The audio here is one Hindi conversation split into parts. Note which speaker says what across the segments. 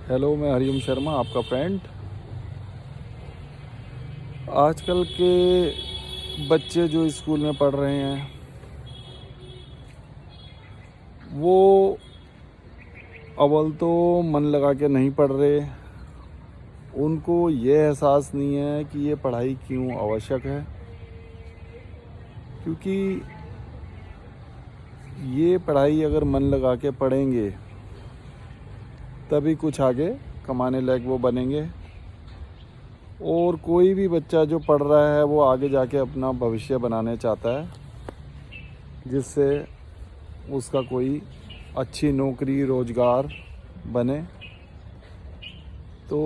Speaker 1: हेलो, मैं हरिओम शर्मा, आपका फ्रेंड। आजकल के बच्चे जो स्कूल में पढ़ रहे हैं वो अव्वल तो मन लगा के नहीं पढ़ रहे। उनको ये एहसास नहीं है कि ये पढ़ाई क्यों आवश्यक है, क्योंकि ये पढ़ाई अगर मन लगा के पढ़ेंगे तभी कुछ आगे कमाने लायक वो बनेंगे। और कोई भी बच्चा जो पढ़ रहा है वो आगे जाके अपना भविष्य बनाने चाहता है, जिससे उसका कोई अच्छी नौकरी रोज़गार बने। तो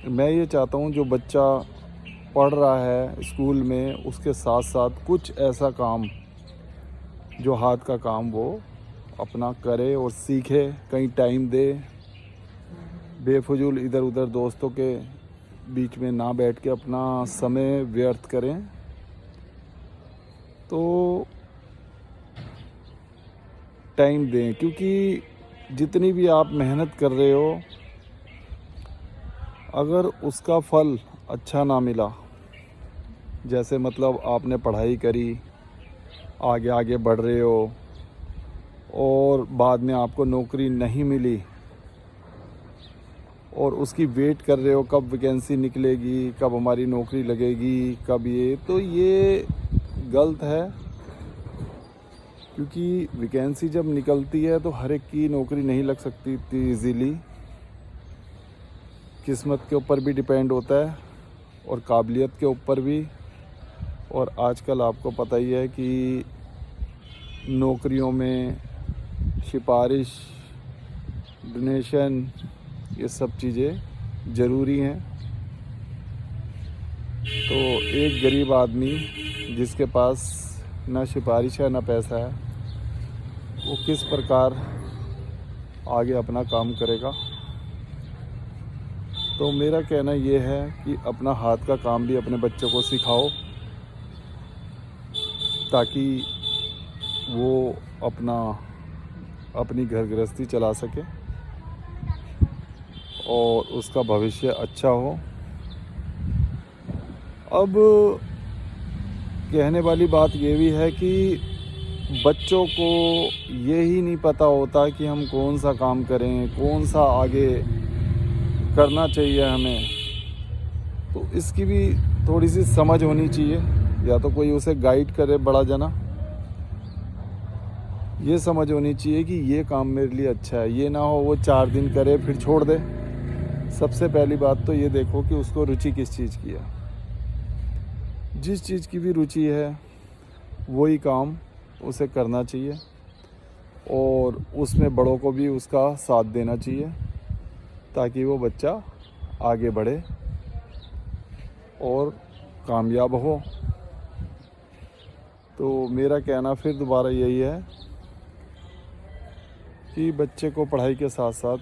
Speaker 1: मैं ये चाहता हूँ जो बच्चा पढ़ रहा है स्कूल में, उसके साथ साथ कुछ ऐसा काम जो हाथ का काम वो अपना करे और सीखे, कहीं टाइम दे। बेफजूल इधर उधर दोस्तों के बीच में ना बैठ के अपना समय व्यर्थ करें। तो टाइम दें, क्योंकि जितनी भी आप मेहनत कर रहे हो, अगर उसका फल अच्छा ना मिला, जैसे मतलब आपने पढ़ाई करी, आगे आगे बढ़ रहे हो और बाद में आपको नौकरी नहीं मिली और उसकी वेट कर रहे हो कब वैकेंसी निकलेगी, कब हमारी नौकरी लगेगी, कब ये गलत है। क्योंकि वैकेंसी जब निकलती है तो हर एक की नौकरी नहीं लग सकती इतनी ईज़िली। किस्मत के ऊपर भी डिपेंड होता है और काबिलियत के ऊपर भी। और आजकल आपको पता ही है कि नौकरियों में सिफारिश, डोनेशन, ये सब चीज़ें ज़रूरी हैं। तो एक गरीब आदमी जिसके पास ना सिफारिश है ना पैसा है, वो किस प्रकार आगे अपना काम करेगा। तो मेरा कहना ये है कि अपना हाथ का काम भी अपने बच्चों को सिखाओ, ताकि वो अपनी घर गृहस्थी चला सके और उसका भविष्य अच्छा हो। अब कहने वाली बात ये भी है कि बच्चों को ये ही नहीं पता होता कि हम कौन सा काम करें, कौन सा आगे करना चाहिए हमें। तो इसकी भी थोड़ी सी समझ होनी चाहिए, या तो कोई उसे गाइड करे, बड़ा जना। ये समझ होनी चाहिए कि ये काम मेरे लिए अच्छा है। ये ना हो वो 4 दिन करे फिर छोड़ दे। सबसे पहली बात तो ये देखो कि उसको रुचि किस चीज़ की है। जिस चीज़ की भी रुचि है वही काम उसे करना चाहिए और उसमें बड़ों को भी उसका साथ देना चाहिए, ताकि वो बच्चा आगे बढ़े और कामयाब हो। तो मेरा कहना फिर दोबारा यही है कि बच्चे को पढ़ाई के साथ साथ,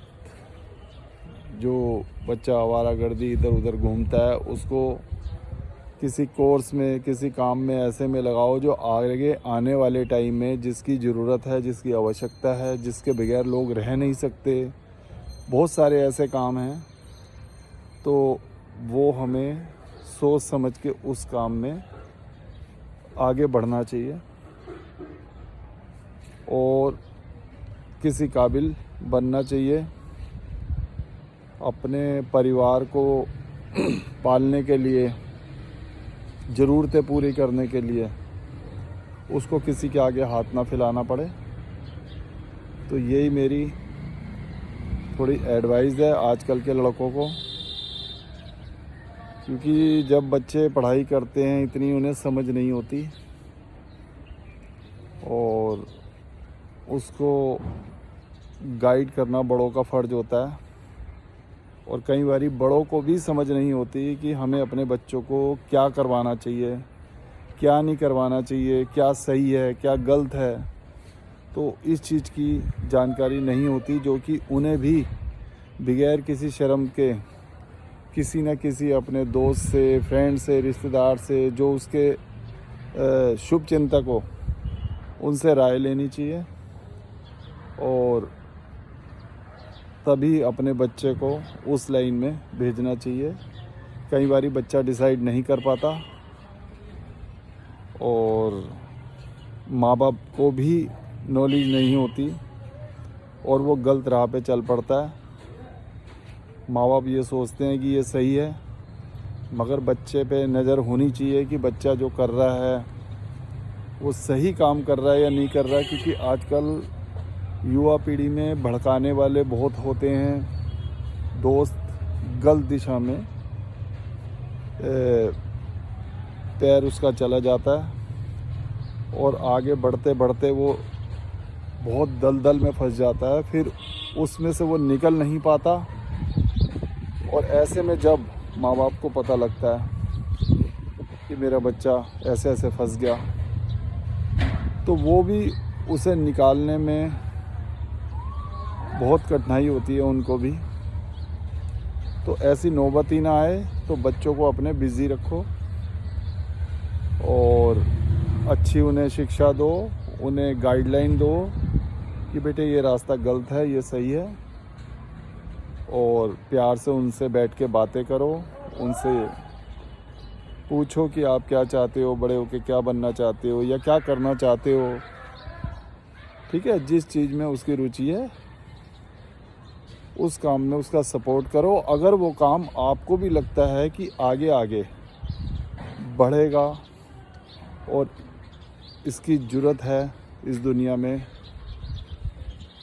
Speaker 1: जो बच्चा आवारागर्दी इधर उधर घूमता है, उसको किसी कोर्स में, किसी काम में ऐसे में लगाओ जो आगे आने वाले टाइम में जिसकी ज़रूरत है, जिसकी आवश्यकता है, जिसके बगैर लोग रह नहीं सकते। बहुत सारे ऐसे काम हैं, तो वो हमें सोच समझ के उस काम में आगे बढ़ना चाहिए और किसी काबिल बनना चाहिए। अपने परिवार को पालने के लिए, ज़रूरतें पूरी करने के लिए उसको किसी के आगे हाथ ना फैलाना पड़े। तो यही मेरी थोड़ी एडवाइस है आजकल के लड़कों को, क्योंकि जब बच्चे पढ़ाई करते हैं इतनी उन्हें समझ नहीं होती और उसको गाइड करना बड़ों का फ़र्ज़ होता है। और कई बारी बड़ों को भी समझ नहीं होती कि हमें अपने बच्चों को क्या करवाना चाहिए, क्या नहीं करवाना चाहिए, क्या सही है, क्या गलत है। तो इस चीज़ की जानकारी नहीं होती, जो कि उन्हें भी बगैर किसी शर्म के किसी न किसी अपने दोस्त से, फ्रेंड से, रिश्तेदार से, जो उसके शुभ चिंतक हो, उनसे राय लेनी चाहिए और तभी अपने बच्चे को उस लाइन में भेजना चाहिए। कई बारी बच्चा डिसाइड नहीं कर पाता और माँ बाप को भी नॉलेज नहीं होती और वो गलत राह पे चल पड़ता है। माँ बाप ये सोचते हैं कि ये सही है, मगर बच्चे पे नज़र होनी चाहिए कि बच्चा जो कर रहा है वो सही काम कर रहा है या नहीं कर रहा है, क्योंकि आजकल युवा पीढ़ी में भड़काने वाले बहुत होते हैं। दोस्त गलत दिशा में पैर उसका चला जाता है और आगे बढ़ते बढ़ते वो बहुत दलदल में फंस जाता है, फिर उसमें से वो निकल नहीं पाता। और ऐसे में जब माँ बाप को पता लगता है कि मेरा बच्चा ऐसे ऐसे फंस गया, तो वो भी उसे निकालने में बहुत कठिनाई होती है उनको भी। तो ऐसी नौबत ही ना आए, तो बच्चों को अपने बिज़ी रखो और अच्छी उन्हें शिक्षा दो, उन्हें गाइडलाइन दो कि बेटे ये रास्ता गलत है, ये सही है। और प्यार से उनसे बैठ के बातें करो, उनसे पूछो कि आप क्या चाहते हो, बड़े होके क्या बनना चाहते हो या क्या करना चाहते हो। ठीक है, जिस चीज़ में उसकी रुचि है उस काम में उसका सपोर्ट करो। अगर वो काम आपको भी लगता है कि आगे आगे बढ़ेगा और इसकी ज़रूरत है इस दुनिया में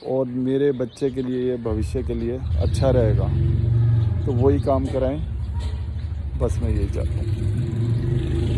Speaker 1: और मेरे बच्चे के लिए, ये भविष्य के लिए अच्छा रहेगा, तो वही काम कराएं। बस मैं यही चाहता हूँ।